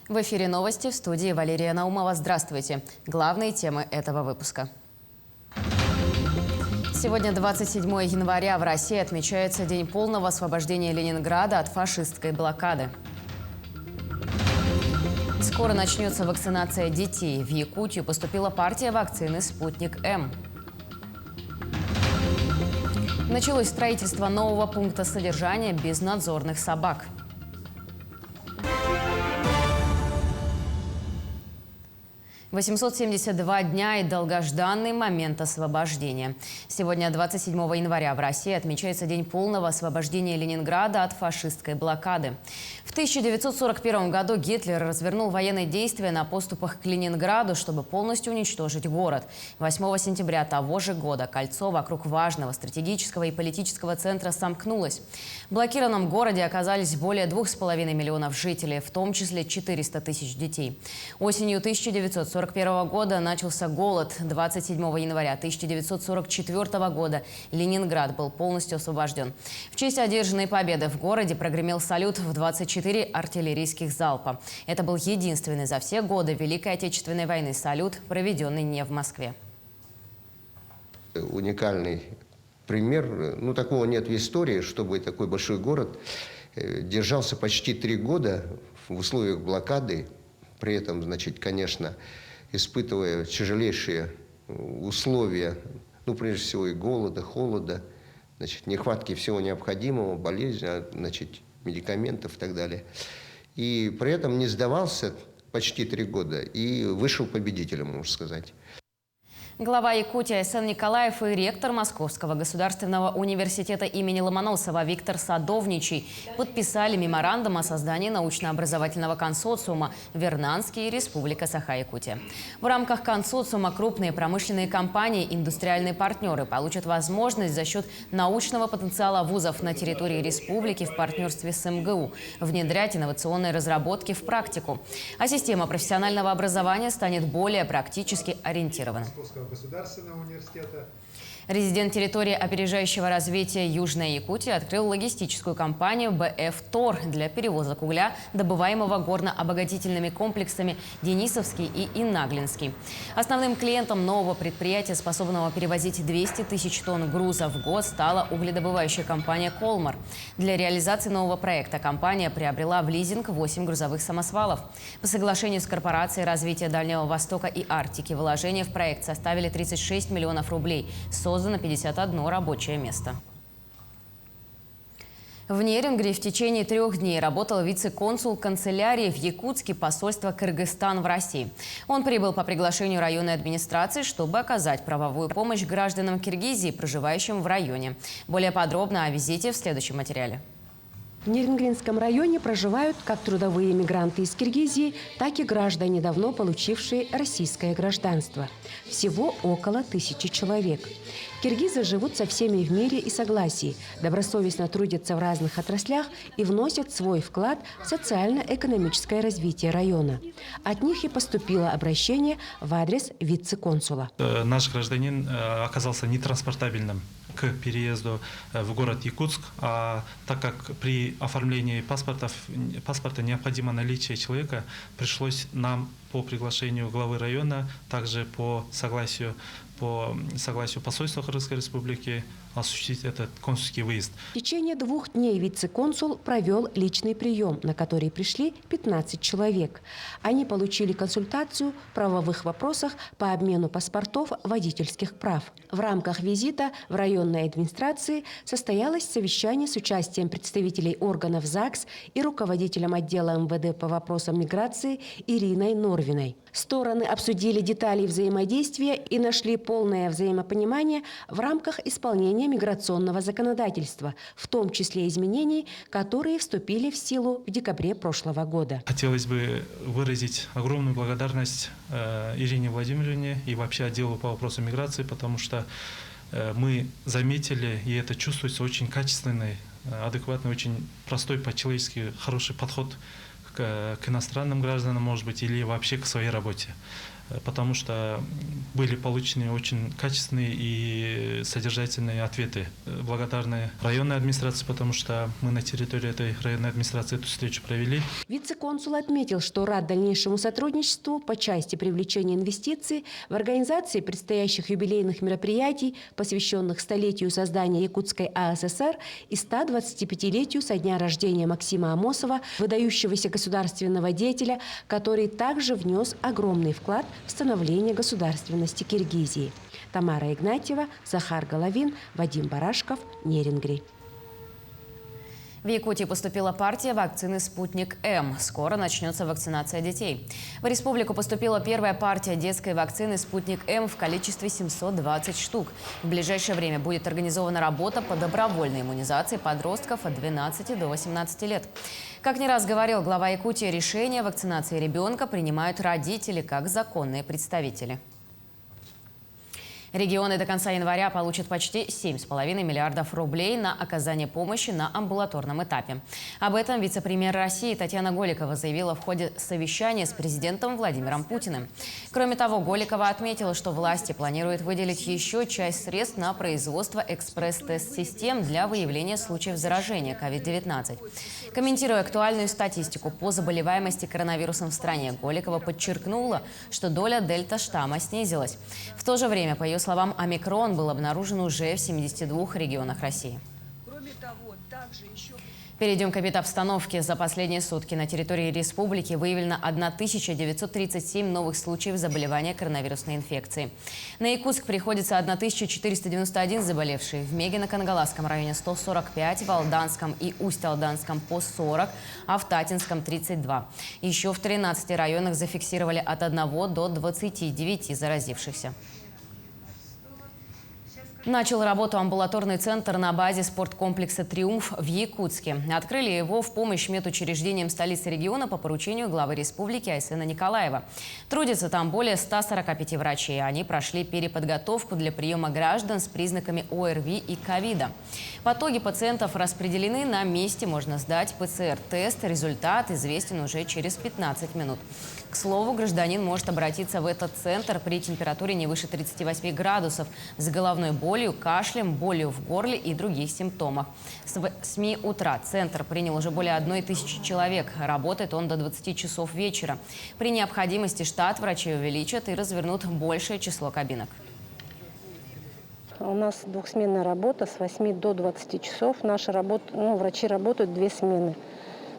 В эфире новости, в студии Валерия Наумова. Здравствуйте. Главные темы этого выпуска. Сегодня, 27 января, в России отмечается День полного освобождения Ленинграда от фашистской блокады. Скоро начнется вакцинация детей. В Якутию поступила партия вакцины «Спутник-М». Началось строительство нового пункта содержания безнадзорных собак. «872 дня и долгожданный момент освобождения». Сегодня, 27 января, в России отмечается День полного освобождения Ленинграда от фашистской блокады. В 1941 году Гитлер развернул военные действия на подступах к Ленинграду, чтобы полностью уничтожить город. 8 сентября того же года кольцо вокруг важного стратегического и политического центра сомкнулось. В блокированном городе оказались более 2,5 миллионов жителей, в том числе 400 тысяч детей. Осенью 1941 года начался голод. 27 января 1944 года Ленинград был полностью освобожден. В честь одержанной победы в городе прогремел салют в 24 артиллерийских залпа. Это был единственный за все годы Великой Отечественной войны салют, проведенный не в Москве. Уникальный пример. Такого нет в истории, чтобы такой большой город держался почти 3 года в условиях блокады. При этом, конечно, испытывая тяжелейшие условия, прежде всего и голода, холода, нехватки всего необходимого, болезни, медикаментов и так далее. И при этом не сдавался почти 3 года и вышел победителем, можно сказать. Глава Якутии Айсен Николаев и ректор Московского государственного университета имени Ломоносова Виктор Садовничий подписали меморандум о создании научно-образовательного консорциума «Вернадский и Республика Саха-Якутия». В рамках консорциума крупные промышленные компании и индустриальные партнеры получат возможность за счет научного потенциала вузов на территории республики в партнерстве с МГУ внедрять инновационные разработки в практику. А система профессионального образования станет более практически ориентированной. Государственного университета. Резидент территории опережающего развития Южной Якутии открыл логистическую компанию «БФ Тор» для перевозок угля, добываемого горно-обогатительными комплексами «Денисовский» и «Иннаглинский». Основным клиентом нового предприятия, способного перевозить 200 тысяч тонн груза в год, стала угледобывающая компания «Колмар». Для реализации нового проекта компания приобрела в лизинг 8 грузовых самосвалов. По соглашению с Корпорацией развития Дальнего Востока и Арктики вложения в проект составили 36 миллионов рублей. Создано 51 рабочее место. В Нерюнгри в течение 3 дней работал вице-консул канцелярии в Якутске посольства Кыргызстана в России. Он прибыл по приглашению районной администрации, чтобы оказать правовую помощь гражданам Киргизии, проживающим в районе. Более подробно о визите в следующем материале. В Нерюнгринском районе проживают как трудовые мигранты из Киргизии, так и граждане, давно получившие российское гражданство. Всего около 1000 человек. Киргизы живут со всеми в мире и согласии, добросовестно трудятся в разных отраслях и вносят свой вклад в социально-экономическое развитие района. От них и поступило обращение в адрес вице-консула. Наш гражданин оказался нетранспортабельным к переезду в город Якутск, так как при оформлении паспорта необходимо наличие человека, пришлось нам по приглашению главы района, также по согласию посольства Кыргызской республики осуществить этот консульский выезд. В течение 2 дней вице-консул провел личный прием, на который пришли 15 человек. Они получили консультацию в правовых вопросах по обмену паспортов водительских прав. В рамках визита в районной администрации состоялось совещание с участием представителей органов ЗАГС и руководителем отдела МВД по вопросам миграции Ириной Норвиной. Стороны обсудили детали взаимодействия и нашли полное взаимопонимание в рамках исполнения миграционного законодательства, в том числе изменений, которые вступили в силу в декабре прошлого года. Хотелось бы выразить огромную благодарность Ирине Владимировне и вообще отделу по вопросам миграции, потому что мы заметили, и это чувствуется, очень качественный, адекватный, очень простой, по-человечески хороший подход к иностранным гражданам, может быть, или вообще к своей работе. потому что были получены очень качественные и содержательные ответы. Благодарны районной администрации, потому что мы на территории этой районной администрации эту встречу провели. Вице-консул отметил, что рад дальнейшему сотрудничеству по части привлечения инвестиций в организации предстоящих юбилейных мероприятий, посвященных столетию создания Якутской АССР и 125-летию со дня рождения Максима Амосова, выдающегося государственного деятеля, который также внес огромный вклад в становление государственности Киргизии. Тамара Игнатьева, Захар Головин, Вадим Барашков, Нерингри. В Якутии поступила партия вакцины «Спутник-М». Скоро начнется вакцинация детей. В республику поступила первая партия детской вакцины «Спутник-М» в количестве 720 штук. В ближайшее время будет организована работа по добровольной иммунизации подростков от 12 до 18 лет. Как не раз говорил глава Якутии, решение о вакцинации ребенка принимают родители как законные представители. Регионы до конца января получат почти 7,5 миллиардов рублей на оказание помощи на амбулаторном этапе. Об этом вице-премьер России Татьяна Голикова заявила в ходе совещания с президентом Владимиром Путиным. Кроме того, Голикова отметила, что власти планируют выделить еще часть средств на производство экспресс-тест-систем для выявления случаев заражения COVID-19. Комментируя актуальную статистику по заболеваемости коронавирусом в стране, Голикова подчеркнула, что доля дельта-штамма снизилась. В то же время, по ее словам, омикрон был обнаружен уже в 72 регионах России. Перейдем к эпидобстановке. За последние сутки на территории республики выявлено 1937 новых случаев заболевания коронавирусной инфекцией. На Якутск приходится 1491 заболевший, в Мегино-Кангаласском районе 145, в Алданском и Усть-Алданском по 40, а в Татинском 32. Еще в 13 районах зафиксировали от 1 до 29 заразившихся. Начал работу амбулаторный центр на базе спорткомплекса «Триумф» в Якутске. Открыли его в помощь медучреждениям столицы региона по поручению главы республики Айсена Николаева. Трудится там более 145 врачей. Они прошли переподготовку для приема граждан с признаками ОРВИ и ковида. Потоки пациентов распределены, на месте можно сдать ПЦР-тест. Результат известен уже через 15 минут. К слову, гражданин может обратиться в этот центр при температуре не выше 38 градусов, с головной болью, кашлем, болью в горле и других симптомах. С 8 утра центр принял уже более 1000 человек. Работает он до 20 часов вечера. При необходимости штат врачей увеличат и развернут большее число кабинок. У нас двухсменная работа с 8 до 20 часов. Врачи работают 2 смены.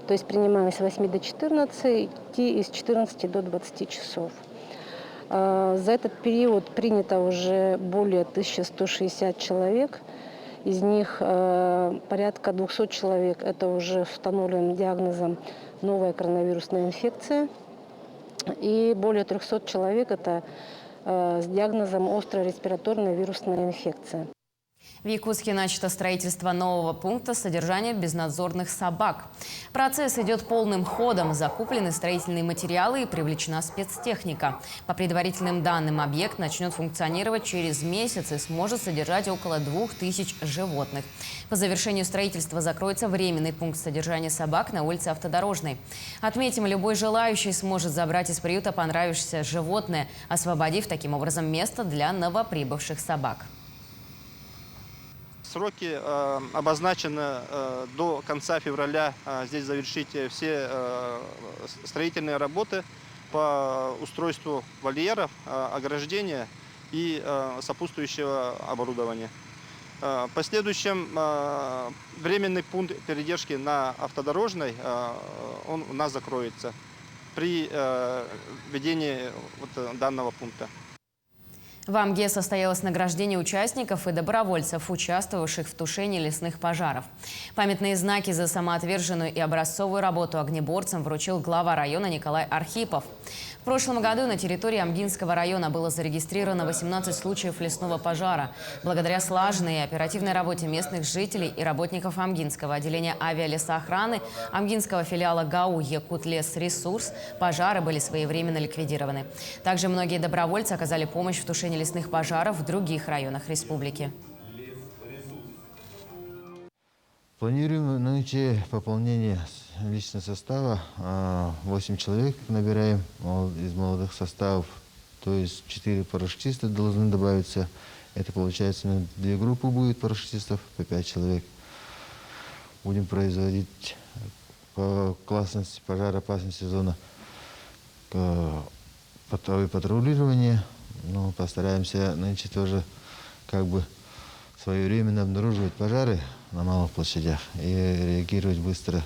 То есть принимаем с 8 до 14 и с 14 до 20 часов. За этот период принято уже более 1160 человек. Из них порядка 200 человек – это уже установленным диагнозом новая коронавирусная инфекция. И более 300 человек – это с диагнозом острая респираторная вирусная инфекция. В Якутске начато строительство нового пункта содержания безнадзорных собак. Процесс идет полным ходом. Закуплены строительные материалы и привлечена спецтехника. По предварительным данным, объект начнет функционировать через месяц и сможет содержать около 2000 животных. По завершению строительства закроется временный пункт содержания собак на улице Автодорожной. Отметим, любой желающий сможет забрать из приюта понравившееся животное, освободив таким образом место для новоприбывших собак. Сроки обозначены до конца февраля здесь завершить все строительные работы по устройству вольеров, ограждения и сопутствующего оборудования. В последующем временный пункт передержки на Автодорожной он у нас закроется при введении данного пункта. В Амге состоялось награждение участников и добровольцев, участвовавших в тушении лесных пожаров. Памятные знаки за самоотверженную и образцовую работу огнеборцам вручил глава района Николай Архипов. В прошлом году на территории Амгинского района было зарегистрировано 18 случаев лесного пожара. Благодаря слаженной и оперативной работе местных жителей и работников Амгинского отделения авиалесоохраны, Амгинского филиала ГАУ «Якутлесресурс» пожары были своевременно ликвидированы. Также многие добровольцы оказали помощь в тушении лесных пожаров в других районах республики. Планируем наличие пополнения личного состава. 8 человек набираем из молодых составов. то есть 4 парашютиста должны добавиться. Это получается 2 группы будет парашютистов, по 5 человек. Будем производить по классности, пожароопасности зона патрулирования. Ну, постараемся нынче тоже как бы своевременно обнаруживать пожары на малых площадях и реагировать быстро.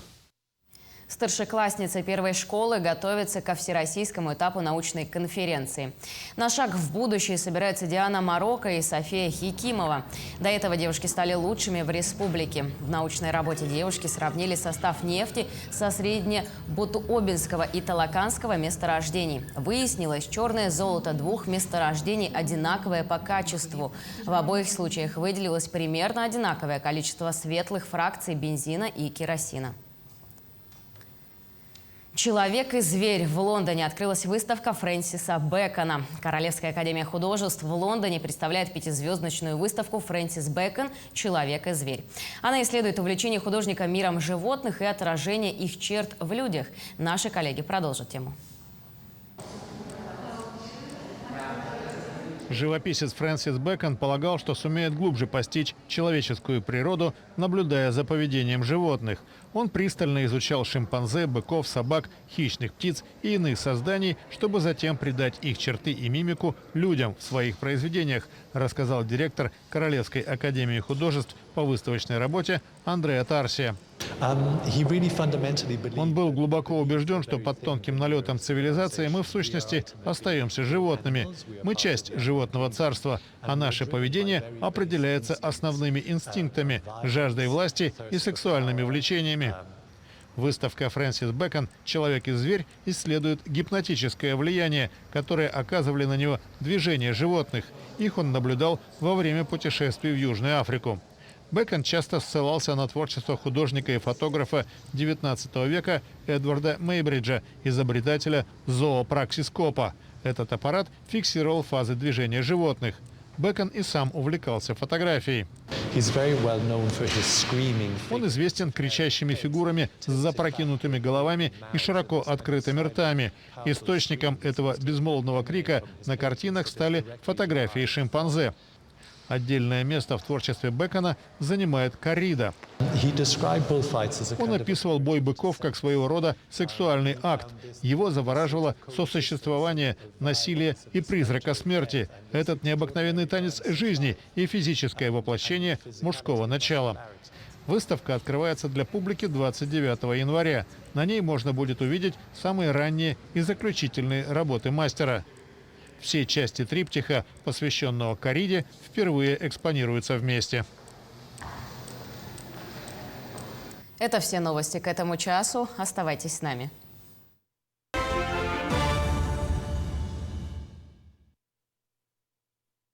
Старшеклассница первой школы готовится ко всероссийскому этапу научной конференции. На шаг в будущее собираются Диана Марокко и София Хикимова. До этого девушки стали лучшими в республике. В научной работе девушки сравнили состав нефти со среднебутуобинского и талаканского месторождений. Выяснилось, черное золото 2 месторождений одинаковое по качеству. В обоих случаях выделилось примерно одинаковое количество светлых фракций бензина и керосина. «Человек и зверь». В Лондоне открылась выставка Фрэнсиса Бэкона. Королевская академия художеств в Лондоне представляет 5-звездочную выставку «Фрэнсис Бэкон. Человек и зверь». Она исследует увлечение художника миром животных и отражение их черт в людях. Наши коллеги продолжат тему. Живописец Фрэнсис Бэкон полагал, что сумеет глубже постичь человеческую природу, наблюдая за поведением животных. Он пристально изучал шимпанзе, быков, собак, хищных птиц и иных созданий, чтобы затем придать их черты и мимику людям в своих произведениях, рассказал директор Королевской академии художеств по выставочной работе Андреа Тарсия. Он был глубоко убежден, что под тонким налетом цивилизации мы в сущности остаемся животными. Мы часть животного царства, а наше поведение определяется основными инстинктами, жаждой власти и сексуальными влечениями. Выставка «Фрэнсис Бэкон. Человек и зверь» исследует гипнотическое влияние, которое оказывали на него движения животных. Их он наблюдал во время путешествий в Южную Африку. Бэкон часто ссылался на творчество художника и фотографа XIX века Эдварда Мейбриджа, изобретателя зоопраксископа. Этот аппарат фиксировал фазы движения животных. Бэкон и сам увлекался фотографией. Он известен кричащими фигурами с запрокинутыми головами и широко открытыми ртами. Источником этого безмолвного крика на картинах стали фотографии шимпанзе. Отдельное место в творчестве Бэкона занимает коррида. Он описывал бой быков как своего рода сексуальный акт. Его завораживало сосуществование, насилие и призрака смерти. Этот необыкновенный танец жизни и физическое воплощение мужского начала. Выставка открывается для публики 29 января. На ней можно будет увидеть самые ранние и заключительные работы мастера. Все части триптиха, посвященного корриде, впервые экспонируются вместе. Это все новости к этому часу. Оставайтесь с нами.